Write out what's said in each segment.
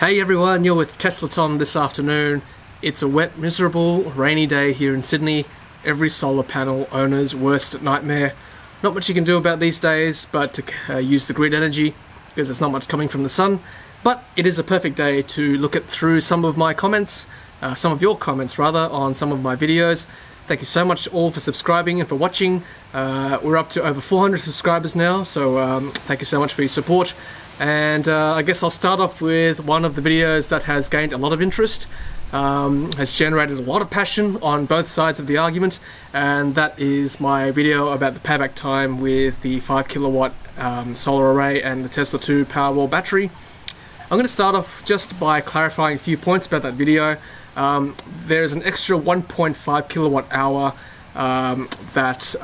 Hey everyone, you're with Tesla Tom this afternoon. It's a wet, miserable, rainy day here in Sydney. Every solar panel owner's worst nightmare. Not much you can do about these days but to use the grid energy because there's not much coming from the sun. But it is a perfect day to look through some of my comments, some of your comments rather, on some of my videos. Thank you so much all for subscribing and for watching. We're up to over 400 subscribers now, so thank you so much for your support. And I guess I'll start off with one of the videos that has gained a lot of interest, has generated a lot of passion on both sides of the argument, and that is my video about the payback time with the 5 kilowatt solar array and the Tesla 2 PowerWall battery. I'm going to start off just by clarifying a few points about that video. There's an extra 1.5 kilowatt hour that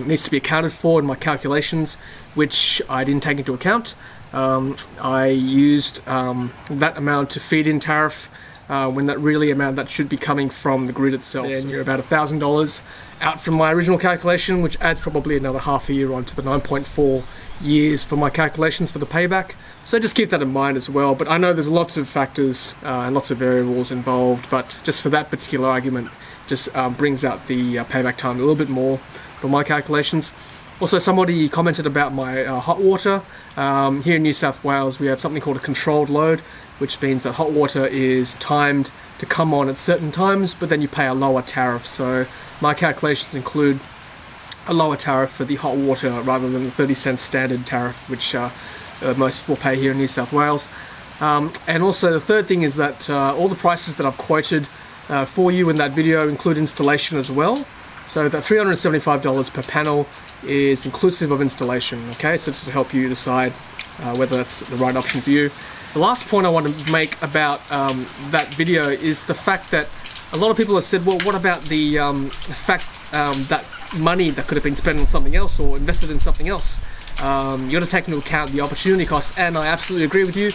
needs to be accounted for in my calculations, which I didn't take into account. I used that amount to feed in tariff when that really amount that should be coming from the grid itself. And you're about $1,000 out from my original calculation, which adds probably another half a year onto the 9.4 years for my calculations for the payback. So just keep that in mind as well. But I know there's lots of factors and lots of variables involved, but just for that particular argument, just brings out the payback time a little bit more for my calculations. Also, somebody commented about my hot water. Here in New South Wales we have something called a controlled load, which means that hot water is timed to come on at certain times, but then you pay a lower tariff. So my calculations include a lower tariff for the hot water rather than the 30-cent standard tariff, which most people pay here in New South Wales. And also the third thing is that all the prices that I've quoted for you in that video include installation as well. So that $375 per panel is inclusive of installation, okay? So just to help you decide whether that's the right option for you. The last point I want to make about that video is the fact that a lot of people have said, well, what about the fact that money that could have been spent on something else or invested in something else? You got to take into account the opportunity costs, and I absolutely agree with you.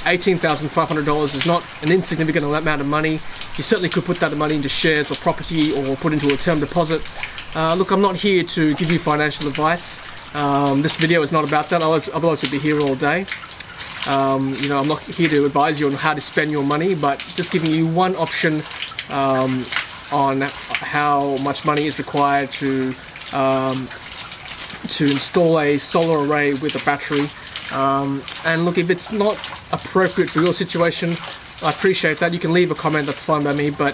$18,500 is not an insignificant amount of money. You certainly could put that money into shares or property or put into a term deposit. Look, I'm not here to give you financial advice. This video is not about that, otherwise we'd be here all day. You know, I'm not here to advise you on how to spend your money, but just giving you one option on how much money is required to install a solar array with a battery. And look, if it's not appropriate for your situation, I appreciate that. You can leave a comment, that's fine by me, but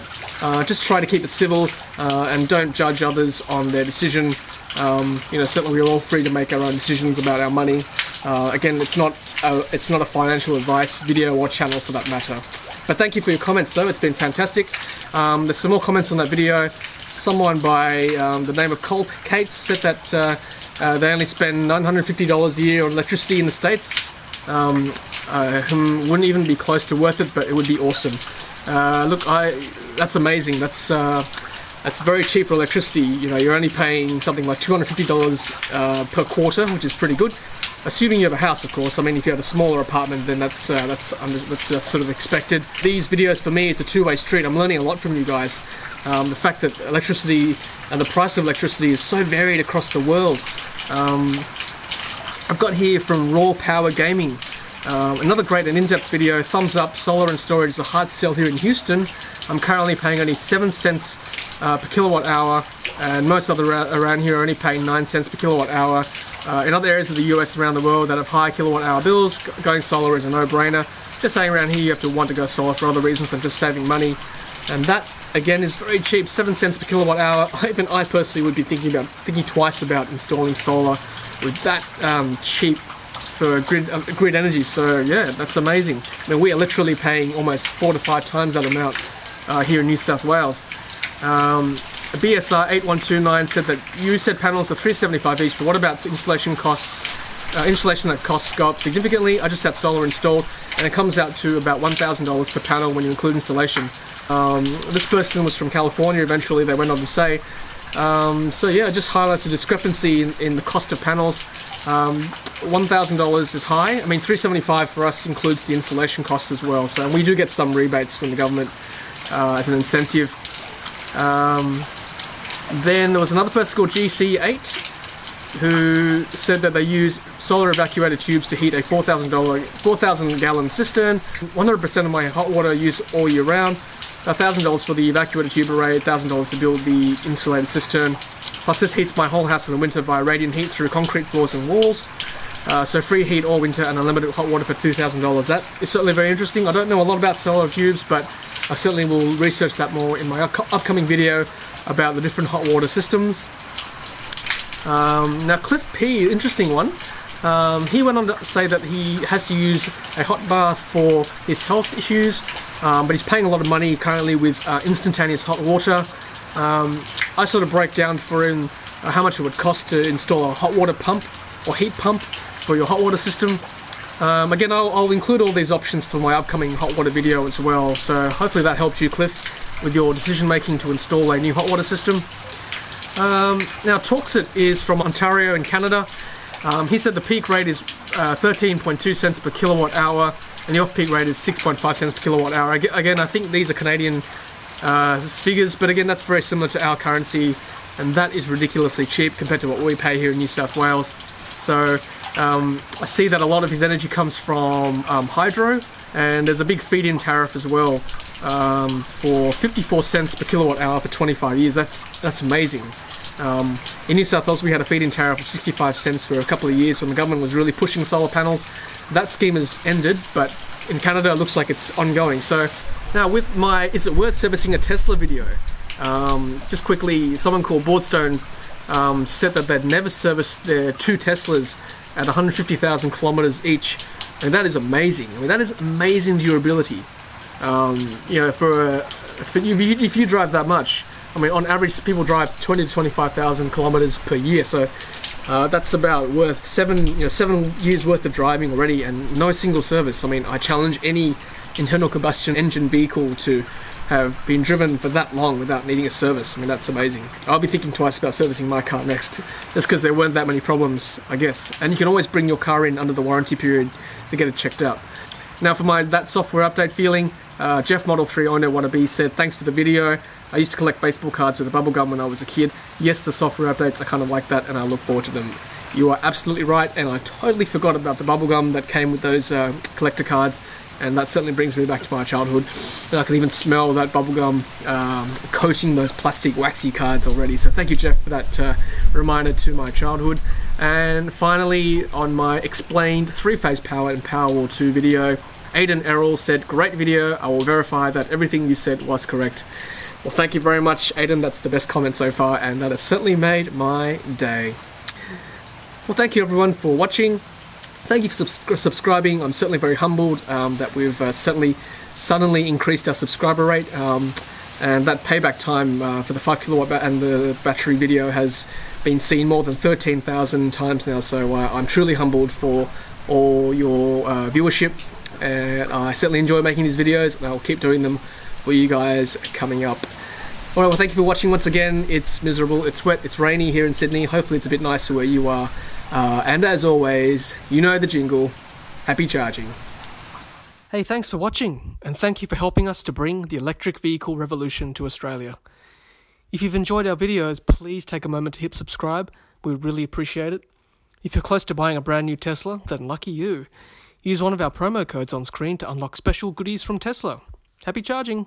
just try to keep it civil and don't judge others on their decision. You know, certainly we're all free to make our own decisions about our money. Again, it's not a financial advice video or channel for that matter. But thank you for your comments though, it's been fantastic. There's some more comments on that video. Someone by the name of Cole Cates said that they only spend $950 a year on electricity in the States. Wouldn't even be close to worth it, but it would be awesome. Look, that's amazing. That's very cheap for electricity. You know, you're only paying something like $250 per quarter, which is pretty good. Assuming you have a house, of course. I mean, if you have a smaller apartment, then that's sort of expected. These videos, for me, it's a two-way street. I'm learning a lot from you guys. The fact that electricity and the price of electricity is so varied across the world. I've got here from Raw Power Gaming, another great and in-depth video. Thumbs up, solar and storage is a hard sell here in Houston. I'm currently paying only 7 cents per kilowatt hour, and most other around here are only paying 9 cents per kilowatt hour. In other areas of the US around the world that have high kilowatt hour bills, going solar is a no-brainer. Just saying around here you have to want to go solar for other reasons than just saving money. And that, again, is very cheap, 7 cents per kilowatt hour. Even I personally would be thinking twice about installing solar with that cheap for grid energy. So yeah, that's amazing. I mean, we are literally paying almost 4 to 5 times that amount here in New South Wales. BSR 8129 said that you said panels are $375 each, but what about installation costs? Installation that costs go up significantly. I just had solar installed and it comes out to about $1,000 per panel when you include installation. This person was from California, eventually they went on to say. So yeah, it just highlights the discrepancy in the cost of panels. $1,000 is high. I mean, $375 for us includes the installation costs as well. So we do get some rebates from the government as an incentive. Then there was another person called GC8 who said that they use solar evacuator tubes to heat a 4,000 gallon cistern. 100% of my hot water use all year round. $1,000 for the evacuator tube array, $1,000 to build the insulated cistern. Plus this heats my whole house in the winter via radiant heat through concrete floors and walls. So free heat all winter and unlimited hot water for $2,000. That is certainly very interesting. I don't know a lot about solar tubes, but I certainly will research that more in my upcoming video about the different hot water systems. Now Cliff P, interesting one. He went on to say that he has to use a hot bath for his health issues, but he's paying a lot of money currently with instantaneous hot water. I sort of break down for him how much it would cost to install a hot water pump or heat pump for your hot water system. Again, I'll include all these options for my upcoming hot water video as well, so hopefully that helps you, Cliff, with your decision making to install a new hot water system. Now Torxit is from Ontario in Canada. He said the peak rate is 13.2 cents per kilowatt hour and the off-peak rate is 6.5 cents per kilowatt hour. Again, I think these are Canadian figures, but again, that's very similar to our currency, and that is ridiculously cheap compared to what we pay here in New South Wales. So I see that a lot of his energy comes from hydro, and there's a big feed-in tariff as well for 54 cents per kilowatt hour for 25 years. That's amazing. In New South Wales we had a feed-in tariff of 65 cents for a couple of years when the government was really pushing solar panels. That scheme has ended, but in Canada it looks like it's ongoing. So now with my Is It Worth Servicing a Tesla video, just quickly, someone called Boardstone said that they'd never serviced their 2 Teslas at 150,000 kilometers each, and that is amazing. I mean, that is amazing durability. You know, if you drive that much, I mean, on average, people drive 20 to 25,000 kilometers per year, so that's about worth 7 years worth of driving already, and no single service. I mean, I challenge any internal combustion engine vehicle to have been driven for that long without needing a service. I mean, that's amazing. I'll be thinking twice about servicing my car next, just because there weren't that many problems, I guess. And you can always bring your car in under the warranty period to get it checked out. Now for my That Software Update feeling, Jeff Model 3 owner wannabe said, thanks for the video. I used to collect baseball cards with a bubble gum when I was a kid. Yes, the software updates are kind of like that, and I look forward to them. You are absolutely right, and I totally forgot about the bubble gum that came with those collector cards, and that certainly brings me back to my childhood. And I can even smell that bubble gum coating those plastic waxy cards already. So thank you, Jeff, for that reminder to my childhood. And finally, on my explained 3-phase power and PowerWall 2 video, Aidan Errol said, great video, I will verify that everything you said was correct. Well, thank you very much, Aidan. That's the best comment so far, and that has certainly made my day. Well, thank you everyone for watching. Thank you for subscribing. I'm certainly very humbled that we've suddenly increased our subscriber rate, and that payback time for the 5 kilowatt and the battery video has been seen more than 13,000 times now, so I'm truly humbled for all your viewership, and I certainly enjoy making these videos, and I'll keep doing them for you guys coming up. Alright, well, thank you for watching once again. It's miserable, it's wet, it's rainy here in Sydney. Hopefully it's a bit nicer where you are. And as always, you know the jingle. Happy charging. Hey, thanks for watching, and thank you for helping us to bring the electric vehicle revolution to Australia. If you've enjoyed our videos, please take a moment to hit subscribe. We would really appreciate it. If you're close to buying a brand new Tesla, then lucky you. Use one of our promo codes on screen to unlock special goodies from Tesla. Happy charging!